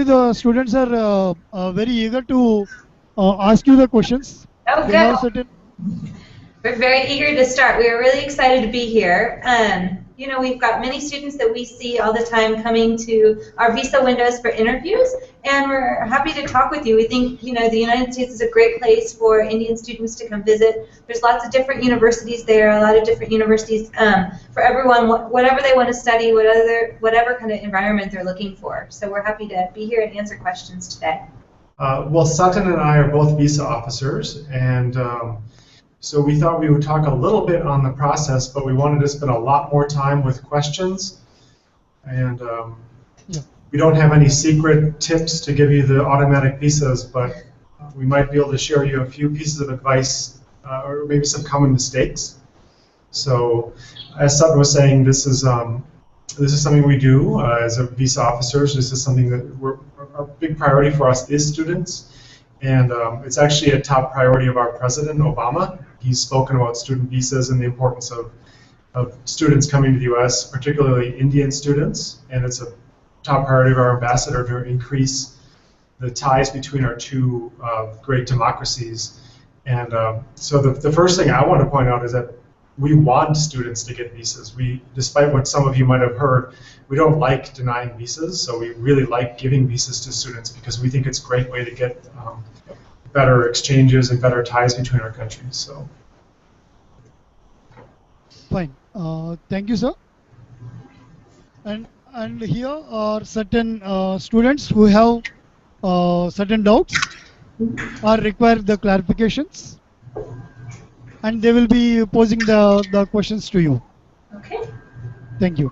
The students are very eager to ask you the questions. Oh, They good. have certain. We're very eager to start. We are really excited to be here. You know, we've got many students that we see all the time coming to our visa windows for interviews, and we're happy to talk with you. We think, you know, the United States is a great place for Indian students to come visit. There's lots of different universities there, a lot of different universities for everyone, whatever they want to study, whatever kind of environment they're looking for. So we're happy to be here and answer questions today. Well, Sutton and I are both visa officers, and so we thought we would talk a little bit on the process, but we wanted to spend a lot more time with questions. And we don't have any secret tips to give you the automatic visas, but we might be able to share you a few pieces of advice or maybe some common mistakes. So as Sutton was saying, this is something we do as a visa officers. This is something that our big priority for us is students. And it's actually a top priority of our President, Obama. He's spoken about student visas and the importance of students coming to the U.S., particularly Indian students. And it's a top priority of our ambassador to increase the ties between our two great democracies. And so the first thing I want to point out is that we want students to get visas. Despite what some of you might have heard, we don't like denying visas, so we really like giving visas to students because we think it's a great way to get better exchanges and better ties between our countries. So, Fine. Thank you, sir. And here are certain students who have certain doubts or require the clarifications, and they will be posing the questions to you. Okay. Thank you.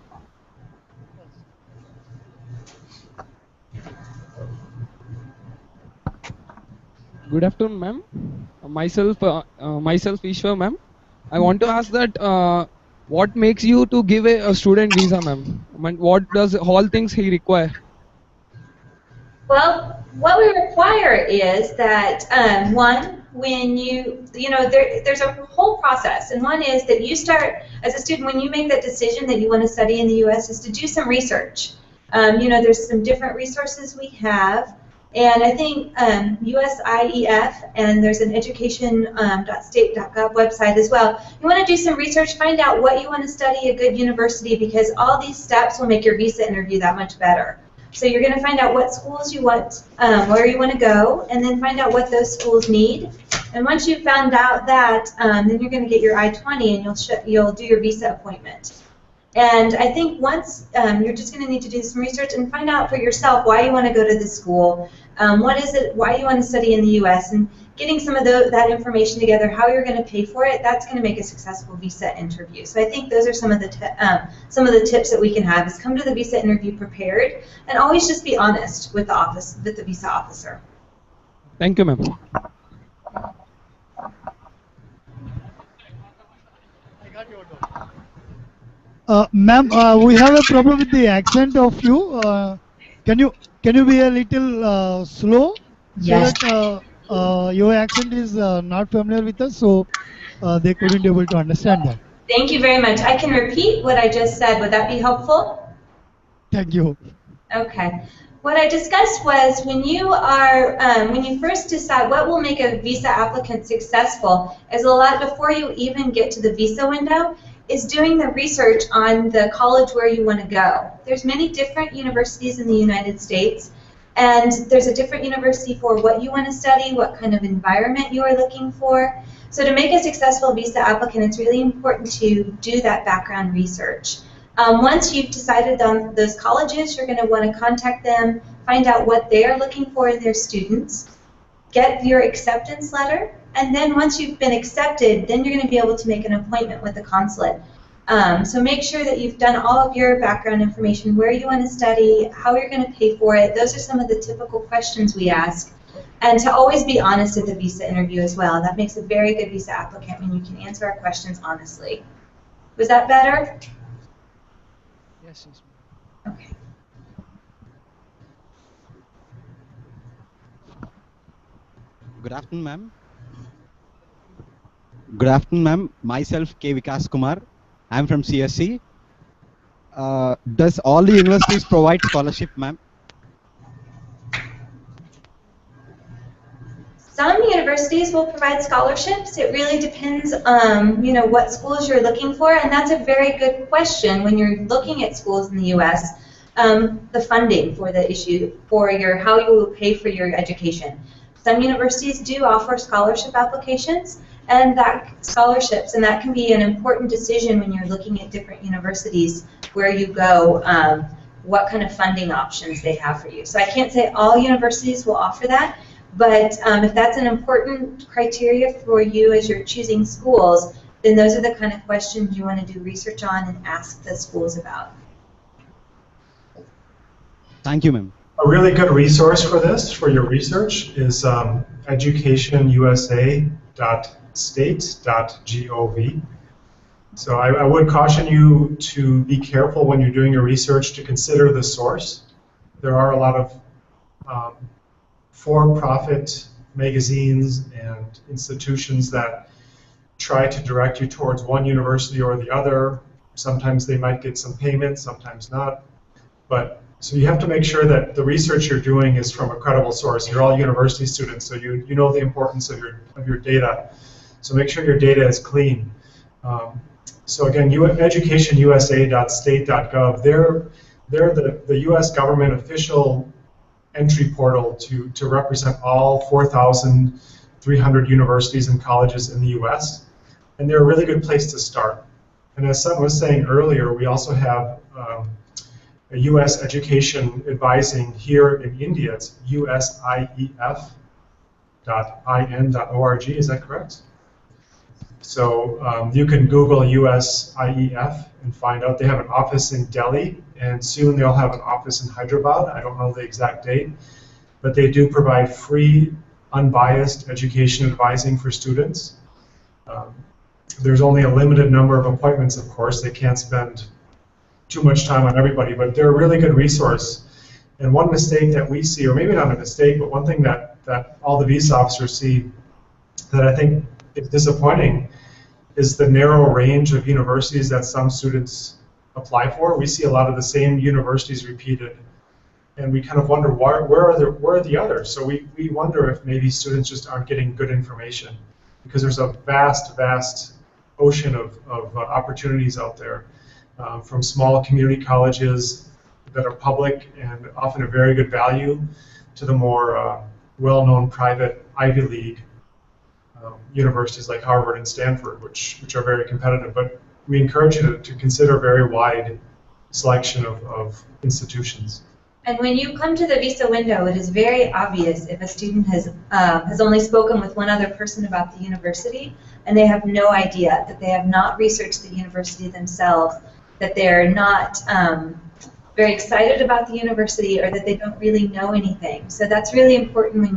Good afternoon, ma'am. Myself, Ishwar, ma'am. I want to ask that what makes you to give a student visa, ma'am? What does all things he require? Well, what we require is that one, when there's a whole process, and one is that you start as a student when you make that decision that you want to study in the U.S. is to do some research. There's some different resources we have. And I think USIEF, and there's an education.state.gov website as well. You want to do some research, find out what you want to study at a good university, because all these steps will make your visa interview that much better. So you're going to find out what schools you want, where you want to go, and then find out what those schools need. And once you've found out that, then you're going to get your I-20 and you'll do your visa appointment. And I think once you're just going to need to do some research and find out for yourself why you want to go to this school, what is it, why you want to study in the U.S., and getting some of that information together, how you're going to pay for it, that's going to make a successful visa interview. So I think those are some of the tips that we can have, is come to the visa interview prepared, and always just be honest with the visa officer. Thank you, ma'am. Ma'am, we have a problem with the accent of you. Can you be a little slow? Yes. So that your accent is not familiar with us, so they couldn't be able to understand that. Thank you very much. I can repeat what I just said. Would that be helpful? Thank you. Okay. What I discussed was when you first decide what will make a visa applicant successful is a lot before you even get to the visa window is doing the research on the college where you want to go. There's many different universities in the United States, and there's a different university for what you want to study, what kind of environment you are looking for. So to make a successful visa applicant, it's really important to do that background research. Once you've decided on those colleges, you're going to want to contact them, find out what they are looking for in their students, get your acceptance letter, and then once you've been accepted, then you're going to be able to make an appointment with the consulate. So make sure that you've done all of your background information, where you want to study, how you're going to pay for it. Those are some of the typical questions we ask. And to always be honest at the visa interview as well. That makes a very good visa applicant when you can answer our questions honestly. Was that better? Yes, yes. Okay. Good afternoon, ma'am. Good afternoon, ma'am. Myself, K. Vikas Kumar. I'm from CSC. Does all the universities provide scholarship, ma'am? universities will provide scholarships. It really depends on, what schools you're looking for, and that's a very good question when you're looking at schools in the U.S. The funding for the issue, for how you will pay for your education. Some universities do offer scholarship applications, and that can be an important decision when you're looking at different universities where you go, what kind of funding options they have for you. So I can't say all universities will offer that, but if that's an important criteria for you as you're choosing schools, then those are the kind of questions you want to do research on and ask the schools about. Thank you, ma'am. A really good resource for this, for your research, is educationusa.state.gov. So I would caution you to be careful when you're doing your research to consider the source. There are a lot of for-profit magazines and institutions that try to direct you towards one university or the other. Sometimes they might get some payment, sometimes not. So you have to make sure that the research you're doing is from a credible source. You're all university students, so you know the importance of your data. So make sure your data is clean. So again, educationusa.state.gov, they're the U.S. government official entry portal to represent all 4,300 universities and colleges in the U.S. And they're a really good place to start. And as Sutton was saying earlier, we also have a U.S. education advising here in India. It's usief.in.org, is that correct? So you can Google USIEF and find out. They have an office in Delhi, and soon they'll have an office in Hyderabad. I don't know the exact date, but they do provide free, unbiased education advising for students. There's only a limited number of appointments, of course. They can't spend too much time on everybody, but they're a really good resource. And one mistake that we see, or maybe not a mistake, but one thing that all the visa officers see that I think is disappointing is the narrow range of universities that some students apply for. We see a lot of the same universities repeated, and we kind of wonder where are the others. So we wonder if maybe students just aren't getting good information, because there's a vast ocean of opportunities out there, from small community colleges that are public and often a very good value to the more well-known private Ivy League universities like Harvard and Stanford, which are very competitive. But we encourage you to consider a very wide selection of institutions. And when you come to the visa window, it is very obvious if a student has only spoken with one other person about the university, and they have no idea, that they have not researched the university themselves, that they're not very excited about the university, or that they don't really know anything. So that's really important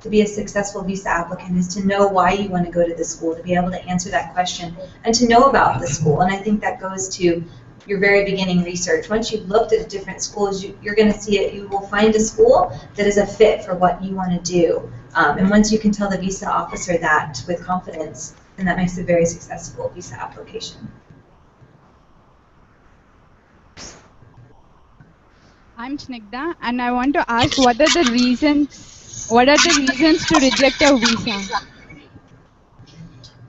to be a successful visa applicant, is to know why you want to go to the school, to be able to answer that question, and to know about the school. And I think that goes to your very beginning research. Once you've looked at different schools, you're going to see it. You will find a school that is a fit for what you want to do. And once you can tell the visa officer that with confidence, then that makes a very successful visa application. I'm Snigdha, and I want to ask what are the reasons to reject a visa?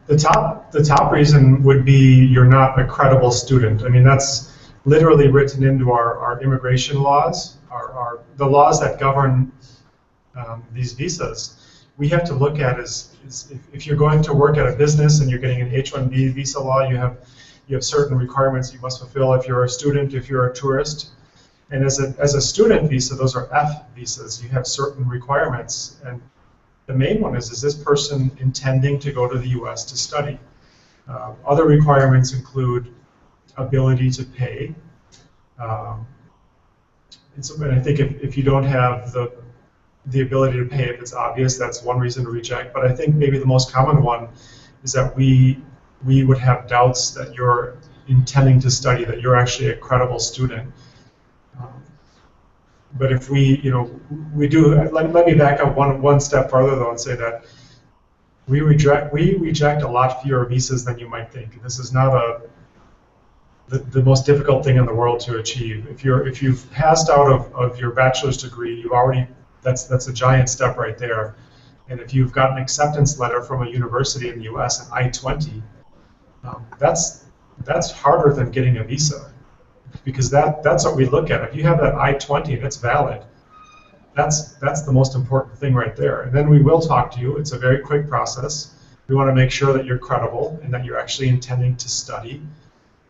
The top reason would be you're not a credible student. I mean, that's literally written into our immigration laws, the laws that govern these visas. We have to look at is if you're going to work at a business and you're getting an H-1B visa law, you have certain requirements you must fulfill if you're a student, if you're a tourist. And as a student visa, those are F visas. You have certain requirements, and the main one is this person intending to go to the U.S. to study? Other requirements include ability to pay. And I think if you don't have the ability to pay, if it's obvious, that's one reason to reject. But I think maybe the most common one is that we would have doubts that you're intending to study, that you're actually a credible student. But if we do, let me back up one step further though and say that we reject a lot fewer visas than you might think. This is not the most difficult thing in the world to achieve. If you've passed out of your bachelor's degree, that's a giant step right there. And if you've got an acceptance letter from a university in the US, an I-20, that's harder than getting a visa, because that's what we look at. If you have that I-20 and it's valid, that's the most important thing right there. And then we will talk to you. It's a very quick process. We want to make sure that you're credible and that you're actually intending to study.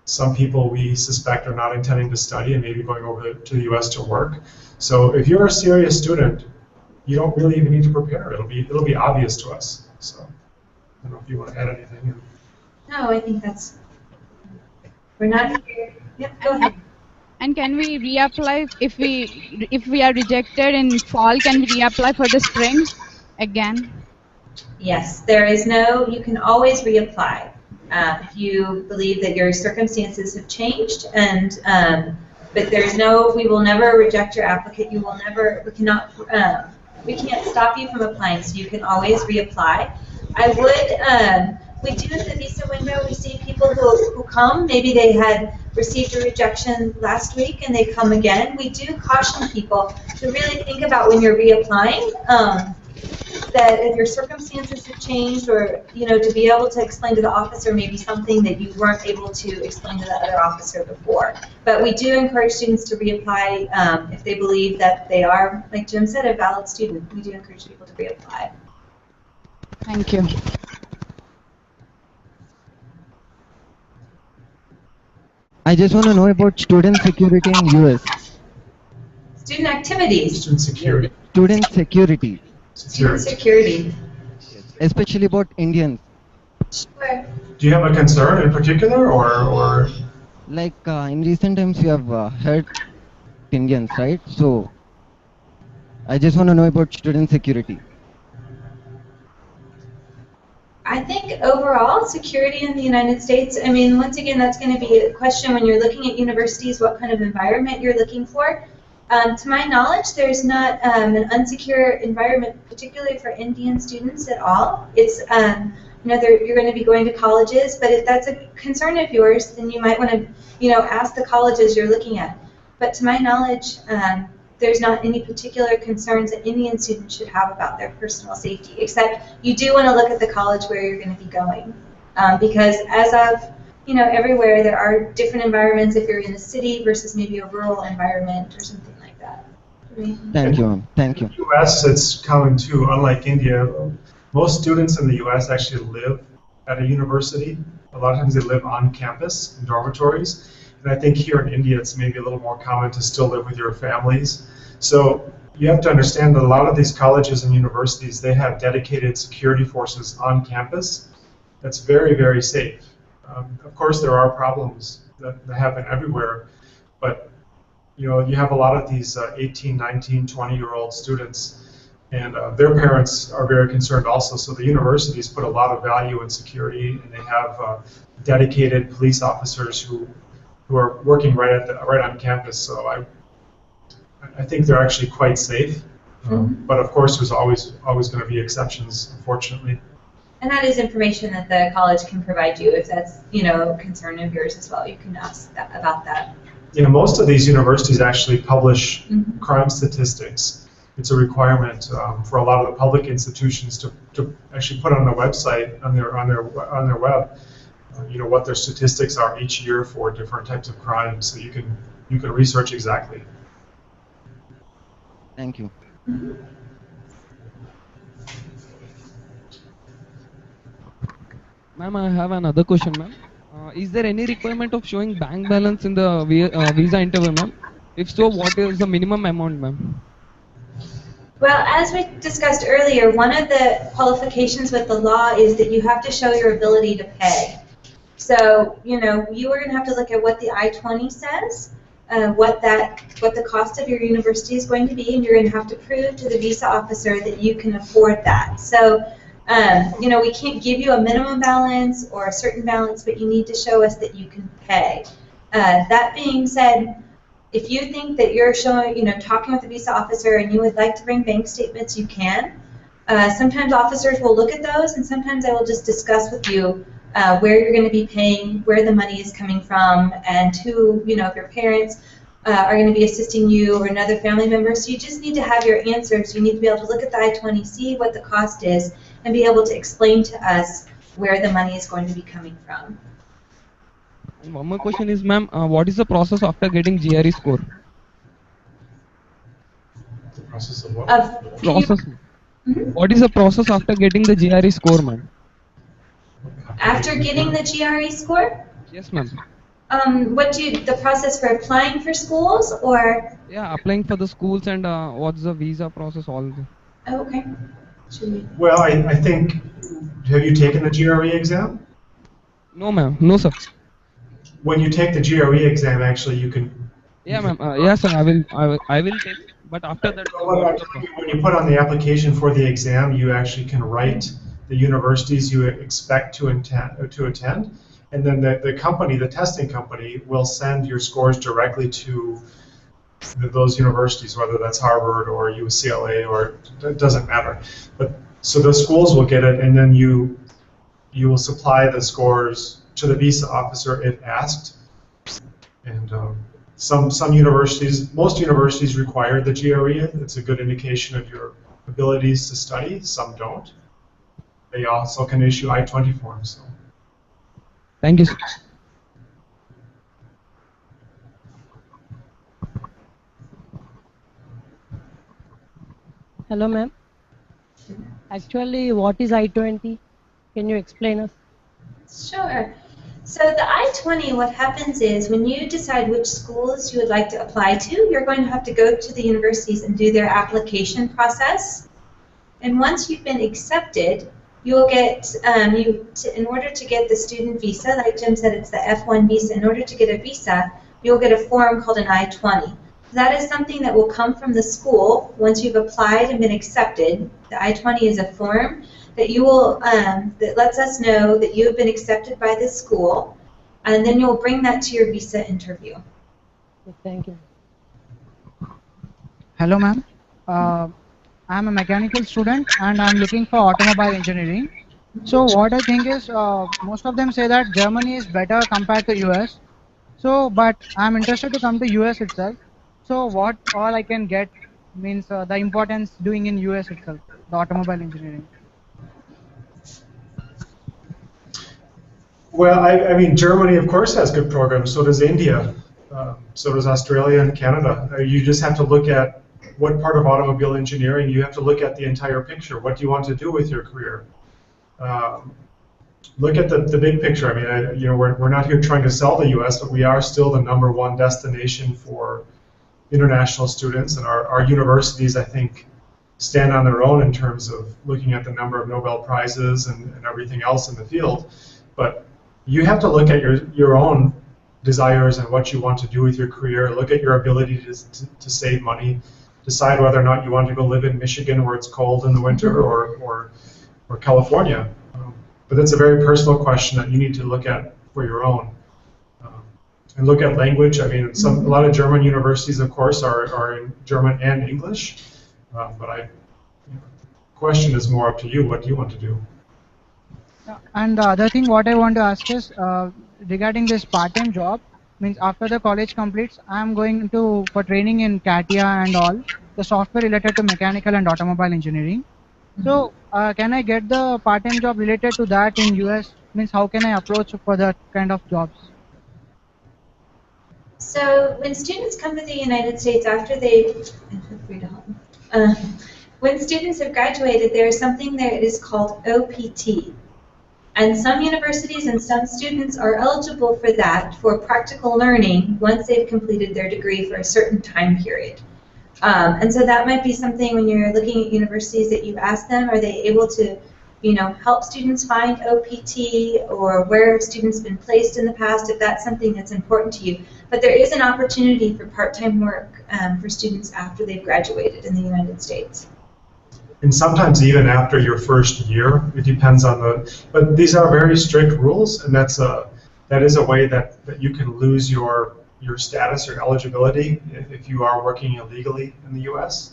Some people we suspect are not intending to study and maybe going over to the US to work. So if you're a serious student, you don't really even need to prepare. It'll be obvious to us. So I don't know if you want to add anything. No, I think we're not here. Yep, go ahead. And can we reapply if we are rejected in fall? Can we reapply for the spring again? Yes, you can always reapply if you believe that your circumstances have changed, and but we will never reject your applicant. We can't stop you from applying, so you can always reapply. We do in the visa window, we see people who come, maybe they had received a rejection last week and they come again. We do caution people to really think about when you're reapplying, that if your circumstances have changed, or to be able to explain to the officer maybe something that you weren't able to explain to the other officer before. But we do encourage students to reapply if they believe that they are, like Jim said, a valid student. We do encourage people to reapply. Thank you. I just want to know about student security in US. Student activities. Student security. Student security. Student security. Especially about Indians. Sure. Do you have a concern in particular, or? Like in recent times we have heard Indians, right? So I just want to know about student security. I think overall, security in the United States, once again, that's going to be a question when you're looking at universities, what kind of environment you're looking for. To my knowledge, there's not an unsecure environment, particularly for Indian students at all. It's, you're going to be going to colleges, but if that's a concern of yours, then you might want to, ask the colleges you're looking at. But to my knowledge, there's not any particular concerns that Indian students should have about their personal safety, except you do want to look at the college where you're going to be going. Because as of, everywhere there are different environments if you're in a city versus maybe a rural environment or something like that. Thank you, ma'am. Thank you. In the US, it's common too. Unlike India, most students in the US actually live at a university. A lot of times they live on campus in dormitories. And I think here in India, it's maybe a little more common to still live with your families. So you have to understand that a lot of these colleges and universities, they have dedicated security forces on campus. That's very, very safe. Of course, there are problems that happen everywhere, but you have a lot of these 18, 19, 20-year-old students, and their parents are very concerned also. So the universities put a lot of value in security, and they have dedicated police officers who are working right on campus. So I think they're actually quite safe. But of course, there's always going to be exceptions, unfortunately. And that is information that the college can provide you if that's a concern of yours as well. You can ask about that. Most of these universities actually publish crime statistics. It's a requirement for a lot of the public institutions to actually put on the website on their web. What their statistics are each year for different types of crimes, so you can research exactly. Thank you. Ma'am, I have another question, ma'am. Is there any requirement of showing bank balance in the visa interview, ma'am? If so, what is the minimum amount, ma'am? Well, as we discussed earlier, one of the qualifications with the law is that you have to show your ability to pay. So, you are going to have to look at what the I-20 says, what the cost of your university is going to be, and you're going to have to prove to the visa officer that you can afford that. So, we can't give you a minimum balance or a certain balance, but you need to show us that you can pay. That being said, if you think that you're talking with the visa officer and you would like to bring bank statements, you can. Sometimes officers will look at those, and sometimes they will just discuss with you where you're going to be paying, where the money is coming from, and who, if your parents are going to be assisting you or another family member. So you just need to have your answers. You need to be able to look at the I-20, see what the cost is, and be able to explain to us where the money is going to be coming from. And one more question is, ma'am, what is the process after getting GRE score? The process of what? Process. Mhm. What is the process after getting the GRE score, ma'am? After getting the GRE score, Yes, ma'am. the process for applying for schools, or? Yeah, applying for the schools and what's the visa process, all the... Oh, okay. Well, I think, have you taken the GRE exam? No, ma'am. No, sir. When you take the GRE exam, actually, you can. Yeah, ma'am. Yes, sir. I will take. But after that, When you put on the application for the exam, you actually can write the universities you expect to attend, and then the company, the testing company, will send your scores directly to those universities, whether that's Harvard or UCLA, or it doesn't matter. But so the schools will get it, and then you will supply the scores to the visa officer if asked. And some universities, most universities require the GRE. It's a good indication of your abilities to study. Some don't. They also can issue I-20 forms. So. Thank you, sir. Hello, ma'am. Actually, what is I-20? Can you explain us? Sure. So the I-20, what happens is when you decide which schools you would like to apply to, you're going to have to go to the universities and do their application process. And once you've been accepted, you'll get, in order to get the student visa, like Jim said, it's the F1 visa. In order to get a visa, you'll get a form called an I-20. That is something that will come from the school once you've applied and been accepted. The I-20 is a form that you will that lets us know that you have been accepted by the school, and then you'll bring that to your visa interview. Thank you. Hello, ma'am. I'm a mechanical student and I'm looking for automobile engineering. So what I think is most of them say that Germany is better compared to US. So, but I'm interested to come to US itself. So what all I can get means the importance doing in US itself, the automobile engineering. Well, I mean, Germany, of course, has good programs. So does India. So does Australia and Canada. You just have to look at what part of automobile engineering. You have to look at the entire picture. What do you want to do with your career? Look at the big picture. I mean, we're not here trying to sell the U.S., but we are still the #1 destination for international students, and our universities, I think, stand on their own in terms of looking at the number of Nobel Prizes and everything else in the field. But you have to look at your own desires and what you want to do with your career. Look at your ability to save money. Decide whether or not you want to go live in Michigan where it's cold in the winter or California. But that's a very personal question that you need to look at for your own. And look at language. I mean, a lot of German universities, of course, are in German and English. But question is more up to you. What do you want to do? And the other thing what I want to ask is regarding this part-time job, means after the college completes, I'm going for training in CATIA and all, the software related to mechanical and automobile engineering. So can I get the part-time job related to that in US? Means how can I approach for that kind of jobs? So when students come to the United States after they, when students have graduated, there is something that is called OPT. And some universities and some students are eligible for that, for practical learning, once they've completed their degree for a certain time period. And so that might be something when you're looking at universities that you ask them, are they able to, help students find OPT, or where have students been placed in the past, if that's something that's important to you. But there is an opportunity for part-time work for students after they've graduated in the United States. And sometimes even after your first year, it depends on but these are very strict rules, and that is a way that you can lose your status or eligibility if you are working illegally in the U.S.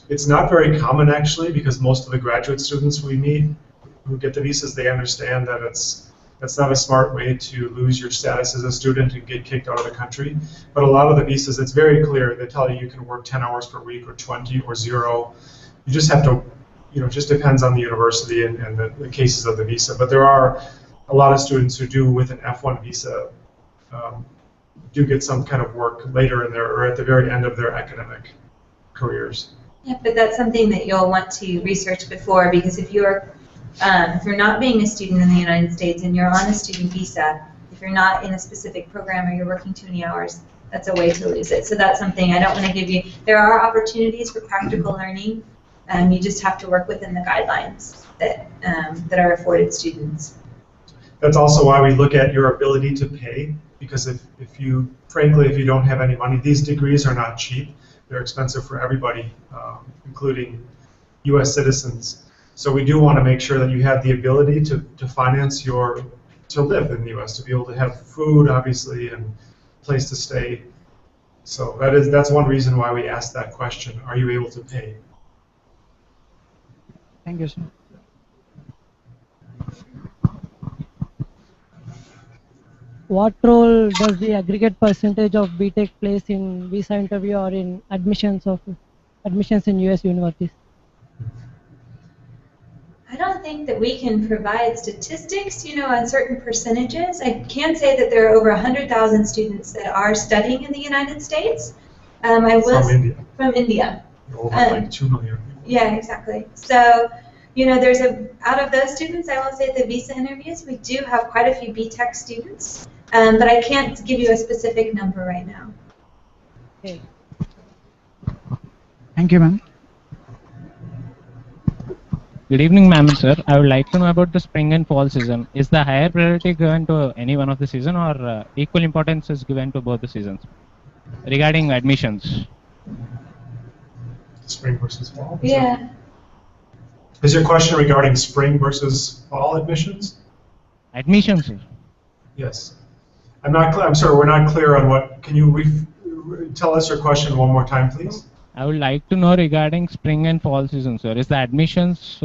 It's not very common, actually, because most of the graduate students we meet who get the visas, they understand that That's not a smart way to lose your status as a student and get kicked out of the country. But a lot of the visas, it's very clear. They tell you you can work 10 hours per week or 20 or 0. You just have to, it just depends on the university and the cases of the visa. But there are a lot of students who do, with an F1 visa, do get some kind of work later in their, or at the very end of their academic careers. Yeah, but that's something that you'll want to research before, because if you're not being a student in the United States and you're on a student visa, if you're not in a specific program or you're working too many hours, that's a way to lose it. So that's something I don't want to give you. There are opportunities for practical learning. You just have to work within the guidelines that are afforded students. That's also why we look at your ability to pay, because if you don't have any money, these degrees are not cheap. They're expensive for everybody, including U.S. citizens. So we do want to make sure that you have the ability to finance to live in the U.S., to be able to have food, obviously, and place to stay. So that's one reason why we asked that question. Are you able to pay? Thank you, sir. What role does the aggregate percentage of BTech plays in visa interview or in admissions in US universities? I don't think that we can provide statistics, on certain percentages. I can say that there are over 100,000 students that are studying in the United States. From India. From India. Over like 2 million. Yeah, exactly. So, out of those students, I will say the visa interviews, we do have quite a few BTech students, but I can't give you a specific number right now. Okay. Thank you, ma'am. Good evening, ma'am and sir. I would like to know about the spring and fall season. Is the higher priority given to any one of the season, or equal importance is given to both the seasons regarding admissions? Spring versus fall? Yeah. Is your question regarding spring versus fall admissions? Admissions, sir. Yes. I'm sorry, we're not clear on what. Can you tell us your question one more time, please? I would like to know regarding spring and fall season, sir. Is the admissions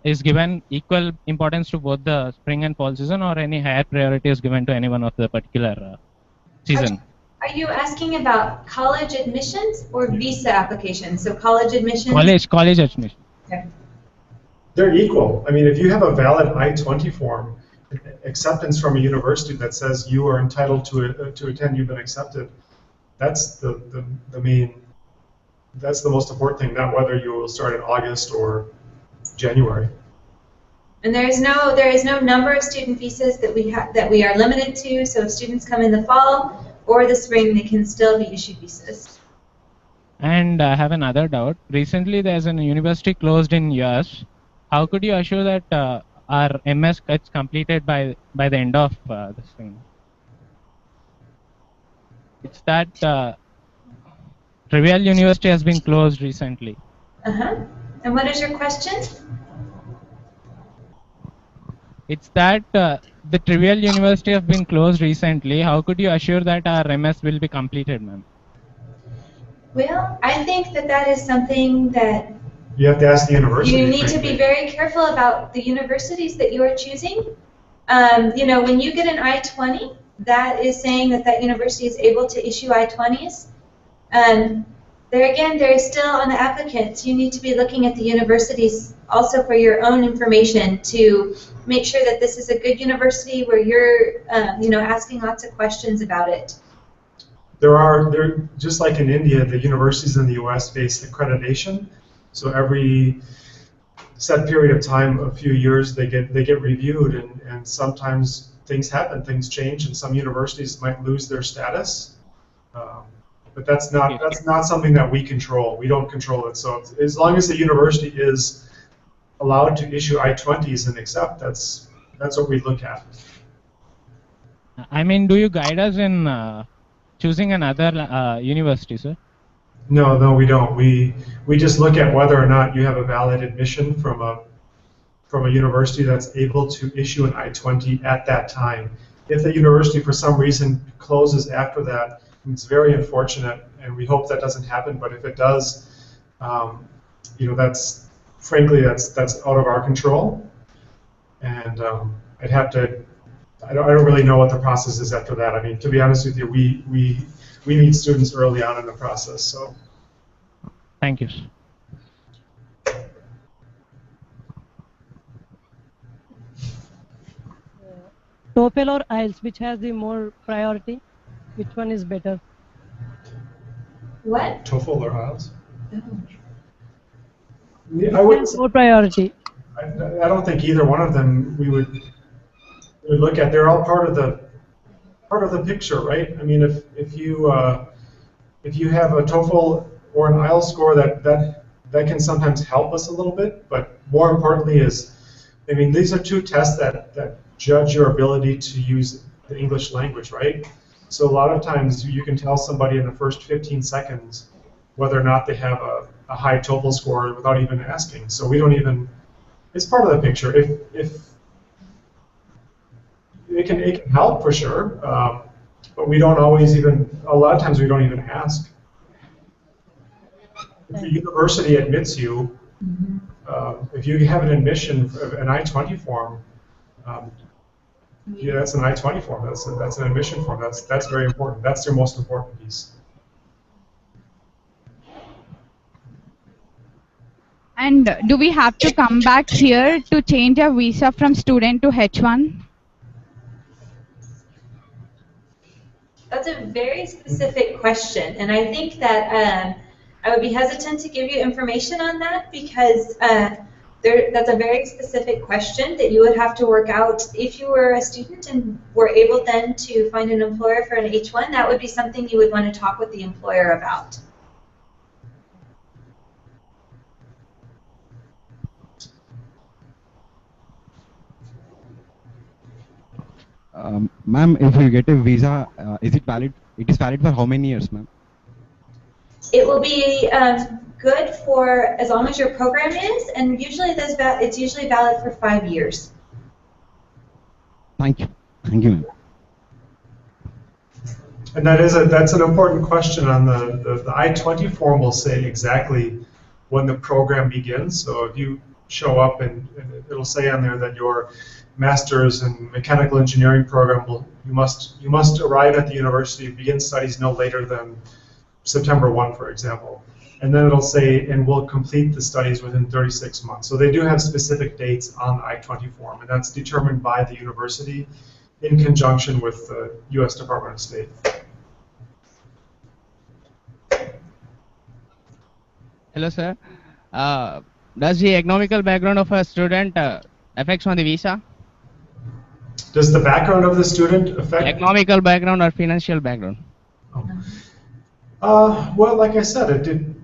is given equal importance to both the spring and fall season, or any higher priority is given to any one of the particular season? Are you asking about college admissions or visa applications? So college admissions? College admission. Okay. They're equal. I mean, if you have a valid I-20 form, acceptance from a university that says you are entitled to attend, you've been accepted, that's the most important thing, not whether you will start in August or January. And there is no number of student visas that we are limited to. So if students come in the fall or the spring, they can still be issued visas. And I have another doubt. Recently, there's a university closed in US. How could you assure that our MS gets completed by the end of this thing? It's that Trivial University has been closed recently. And what is your question? It's that the Trivial University has been closed recently. How could you assure that our MS will be completed, ma'am? Well, I think that is something that you have to ask the university. You need to be very careful about the universities that you are choosing. When you get an I-20, that is saying that university is able to issue I-20s. There is still on the applicants. You need to be looking at the universities also for your own information to make sure that this is a good university where you're, asking lots of questions about it. There just like in India, the universities in the U.S. face accreditation. So every set period of time, a few years, they get reviewed, and sometimes things happen, things change, and some universities might lose their status. But that's not something that we control. We don't control it. So as long as the university is allowed to issue I-20s and accept, that's what we look at. I mean, do you guide us in choosing another university, sir? No, we don't. We just look at whether or not you have a valid admission from a university that's able to issue an I-20 at that time. If the university for some reason closes after that, it's very unfortunate, and we hope that doesn't happen. But if it does, that's out of our control. And I'd have to. I don't really know what the process is after that. I mean, to be honest with you, we meet students early on in the process. So. Thank you. TOEFL or IELTS, which has the more priority? Which one is better? What? TOEFL or IELTS? Which I would. has more priority? I don't think either one of them we would look at. They're all part of the picture, right? I mean, if you have a TOEFL or an IELTS score, that can sometimes help us a little bit. But more importantly is, I mean, these are two tests that judge your ability to use the English language, right? So a lot of times you can tell somebody in the first 15 seconds whether or not they have a high TOEFL score without even asking. So we don't even. It's part of the picture. If it can help for sure, but we don't always even. A lot of times we don't even ask. If the university admits you, if you have an admission, an I-20 form, yeah, that's an I-20 form. That's an admission form. That's very important. That's your most important piece. And do we have to come back here to change our visa from student to H1? That's a very specific question, and I think that I would be hesitant to give you information on that because that's a very specific question that you would have to work out. If you were a student and were able then to find an employer for an H1, that would be something you would want to talk with the employer about. Ma'am, if you get a visa, is it valid? It is valid for how many years, ma'am? It will be good for as long as your program is, and usually it's usually valid for 5 years. Thank you. Thank you, ma'am. And that's an important question. On the I-20 form will say exactly when the program begins. So if you show up and it'll say on there that your master's in mechanical engineering program you must arrive at the university, begin studies no later than September 1, for example. And then it'll say, and we'll complete the studies within 36 months. So they do have specific dates on the I-20 form, and that's determined by the university in conjunction with the U.S. Department of State. Hello, sir. Does the economical background of a student affects on the visa? Does the background of the student affect? Economical background or financial background? Well, like I said,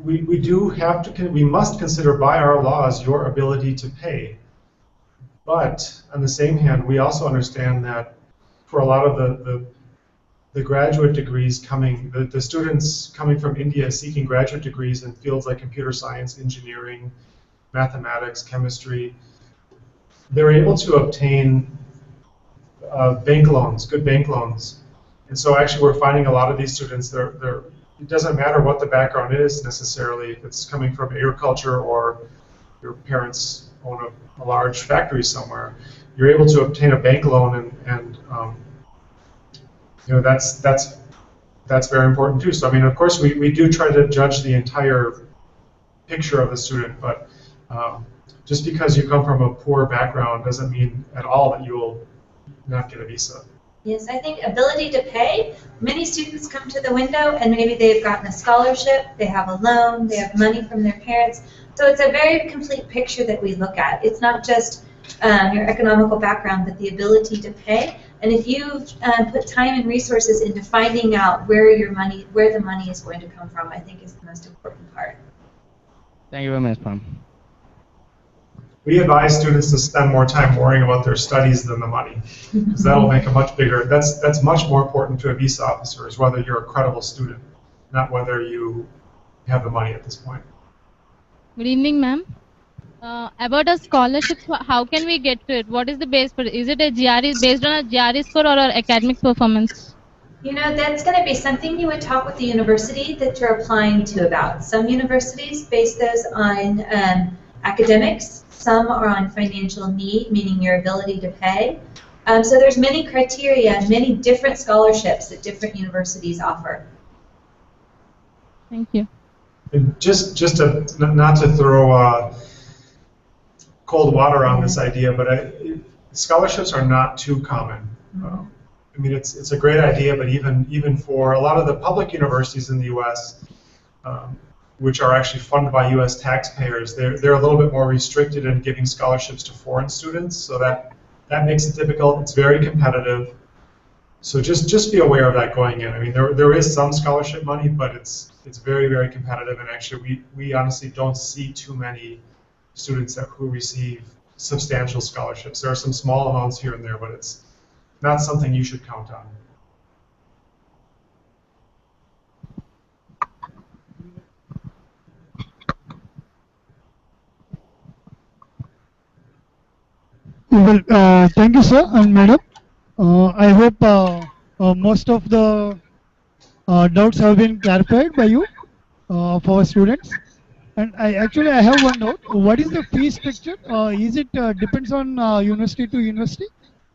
we do have to. We must consider by our laws your ability to pay. But on the same hand, we also understand that for a lot of the graduate degrees coming, the students coming from India seeking graduate degrees in fields like computer science, engineering, mathematics, chemistry, they're able to obtain bank loans, good bank loans. And so actually we're finding a lot of these students, it doesn't matter what the background is necessarily, if it's coming from agriculture or your parents own a large factory somewhere, you're able to obtain a bank loan and you know, that's very important too. So I mean, of course, we do try to judge the entire picture of the student, but just because you come from a poor background doesn't mean at all that you will not get a visa. Yes, I think ability to pay. Many students come to the window and maybe they've gotten a scholarship, they have a loan, they have money from their parents. So it's a very complete picture that we look at. It's not just your economical background, but the ability to pay. And if you've put time and resources into finding out where the money is going to come from, I think is the most important part. Thank you very much, ma'am. We advise students to spend more time worrying about their studies than the money, because that'll make a much bigger. That's much more important to a visa officer, is whether you're a credible student, not whether you have the money at this point. Good evening, ma'am. About a scholarship, how can we get to it? What is the base for it? Is it a GRE based on a GRE score or academic performance? You know, that's going to be something you would talk with the university that you're applying to about. Some universities base those on academics. Some are on financial need, meaning your ability to pay. So there's many criteria and many different scholarships that different universities offer. Thank you. And just to, not to throw cold water on this idea, but scholarships are not too common. I mean, it's a great idea, but even for a lot of the public universities in the U.S., which are actually funded by U.S. taxpayers, they're a little bit more restricted in giving scholarships to foreign students, so that makes it difficult. It's very competitive. So just be aware of that going in. I mean, there is some scholarship money, but it's very, very competitive, and actually we honestly don't see too many students who receive substantial scholarships. There are some small amounts here and there, but it's not something you should count on. Well, thank you, sir and madam. I hope most of the doubts have been clarified by you for our students. And I have one doubt. What is the fee structure? Is it depends on university to university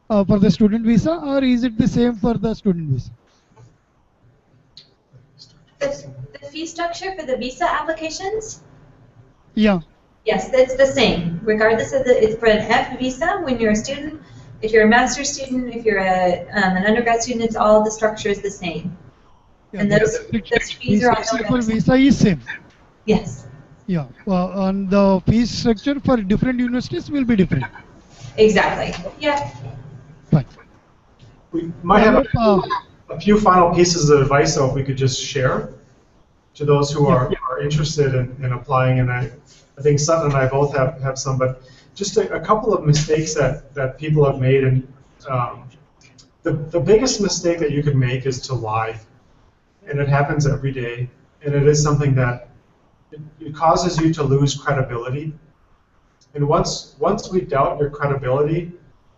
for the student visa, or is it the same for the student visa? The fee structure for the visa applications? Yeah. Yes, it's the same, regardless of it's for an F visa when you're a student. If you're a master's student, if you're an undergrad student, it's all the structure is the same. Yeah, and those fees are all for visa is same. Yes. Yeah. And the fee structure for different universities will be different. Exactly. Yeah. Fine. We might have a few final pieces of advice, so if we could just share to those who are interested in applying, and I think Sutton and I both have some, but just a couple of mistakes that people have made, and the biggest mistake that you can make is to lie, and it happens every day, and it is something that it causes you to lose credibility, and once we doubt your credibility,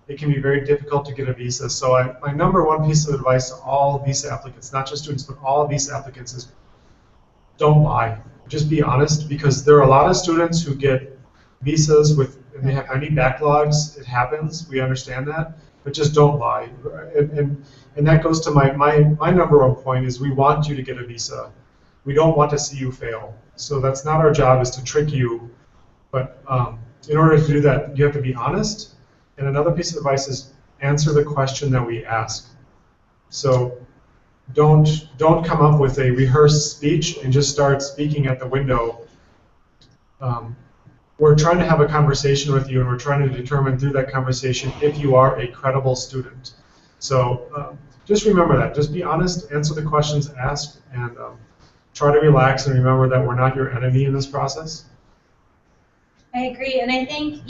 it can be very difficult to get a visa. So my number one piece of advice to all visa applicants, not just students, but all visa applicants, is don't lie. Just be honest, because there are a lot of students who get visas and they have many backlogs. It happens. We understand that, but just don't lie. And that goes to my number one point is we want you to get a visa. We don't want to see you fail. So that's not our job, is to trick you. But in order to do that, you have to be honest. And another piece of advice is answer the question that we ask. So don't come up with a rehearsed speech and just start speaking at the window. We're trying to have a conversation with you, and we're trying to determine through that conversation if you are a credible student. So just remember that. Just be honest, answer the questions asked, and try to relax and remember that we're not your enemy in this process. I agree, and I think,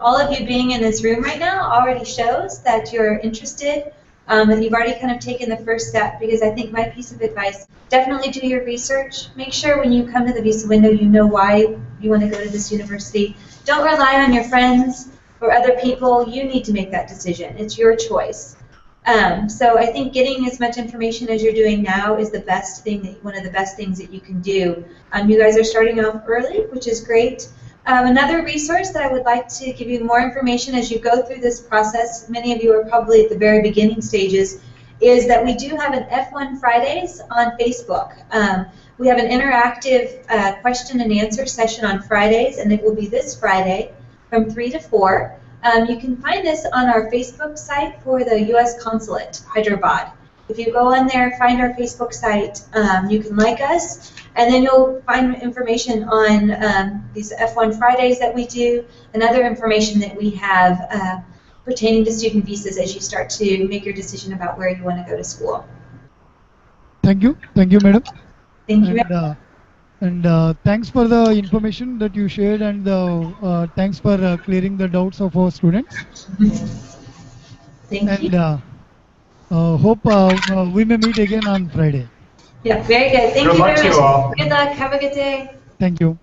all of you being in this room right now already shows that you're interested, and you've already kind of taken the first step, because I think my piece of advice, definitely do your research. Make sure when you come to the visa window, you know why you want to go to this university. Don't rely on your friends or other people. You need to make that decision. It's your choice. So I think getting as much information as you're doing now is the best thing, one of the best things that you can do. You guys are starting off early, which is great. Another resource that I would like to give you more information as you go through this process, many of you are probably at the very beginning stages, is that we do have an F1 Fridays on Facebook. We have an interactive question and answer session on Fridays, and it will be this Friday from 3 to 4. You can find this on our Facebook site for the U.S. Consulate Hyderabad. If you go on there, find our Facebook site, you can like us, and then you'll find information on these F1 Fridays that we do, and other information that we have pertaining to student visas as you start to make your decision about where you want to go to school. Thank you, madam. Thank you. And thanks for the information that you shared, and thanks for clearing the doubts of our students. Thank you. Hope we may meet again on Friday. Yeah, very good. Thank you very much. Good luck to you all. Good luck. Have a good day. Thank you.